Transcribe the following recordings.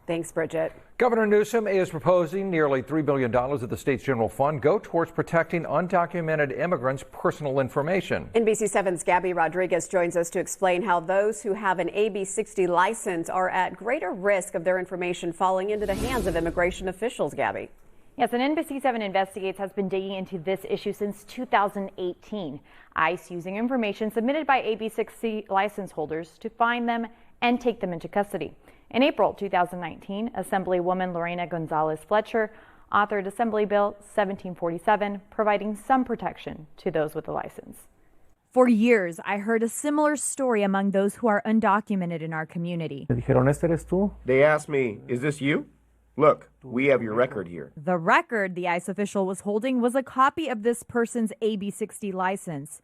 Thanks, Bridget. Governor Newsom is proposing nearly $3 billion of the state's general fund go towards protecting undocumented immigrants' personal information. NBC7's Gabby Rodriguez joins us to explain how those who have an AB 60 license are at greater risk of their information falling into the hands of immigration officials. Gabby. Yes, and NBC7 Investigates has been digging into this issue since 2018. ICE using information submitted by AB 60 license holders to find them and take them into custody. In April 2019, Assemblywoman Lorena Gonzalez Fletcher authored Assembly Bill 1747, providing some protection to those with a license. For years, I heard a similar story among those who are undocumented in our community. They asked me, "Is this you? Look, we have your record here." The record the ICE official was holding was a copy of this person's AB 60 license.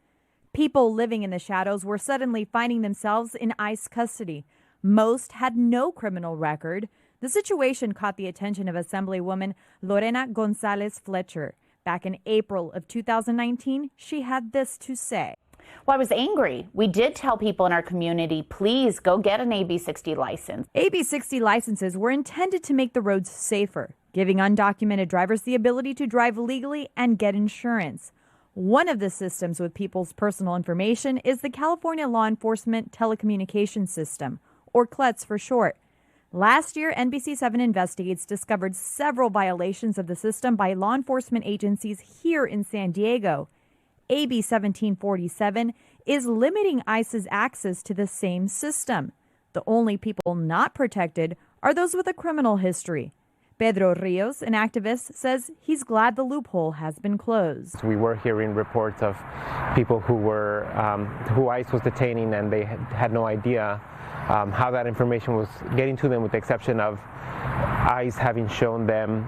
People living in the shadows were suddenly finding themselves in ICE custody. Most had no criminal record. The situation caught the attention of Assemblywoman Lorena Gonzalez Fletcher. Back in April of 2019, she had this to say. Well, I was angry. We did tell people in our community, please go get an AB 60 license. AB 60 licenses were intended to make the roads safer, giving undocumented drivers the ability to drive legally and get insurance. One of the systems with people's personal information is the California Law Enforcement Telecommunications System, or CLETS for short. Last year, NBC7 Investigates discovered several violations of the system by law enforcement agencies here in San Diego. AB 1747 is limiting ICE's access to the same system. The only people not protected are those with a criminal history. Pedro Rios, an activist, says he's glad the loophole has been closed. We were hearing reports of people who ICE was detaining, and they had no idea how that information was getting to them, with the exception of ICE having shown them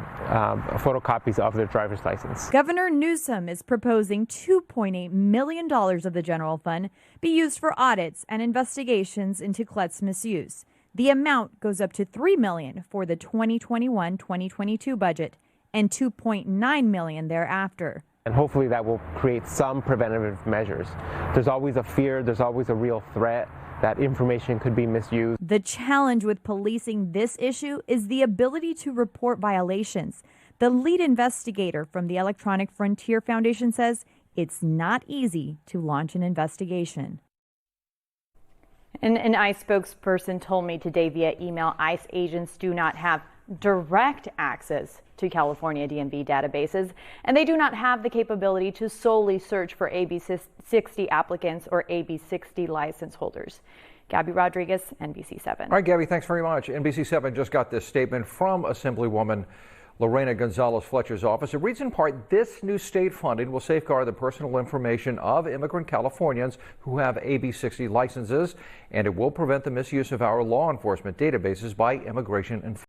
photocopies of their driver's license. Governor Newsom is proposing $2.8 million of the general fund be used for audits and investigations into CLETS misuse. The amount goes up to $3 million for the 2021-2022 budget and $2.9 million thereafter. And hopefully that will create some preventative measures. There's always a fear, there's always a real threat that information could be misused. The challenge with policing this issue is the ability to report violations. The lead investigator from the Electronic Frontier Foundation says it's not easy to launch an investigation. An ICE spokesperson told me today via email ICE agents do not have direct access to California DMV databases, and they do not have the capability to solely search for AB 60 applicants or AB 60 license holders. Gabby Rodriguez, NBC7. All right, Gabby, thanks very much. NBC7 just got this statement from Assemblywoman Lorena Gonzalez Fletcher's office. It reads in part, this new state funding will safeguard the personal information of immigrant Californians who have AB 60 licenses, and it will prevent the misuse of our law enforcement databases by immigration enforcement.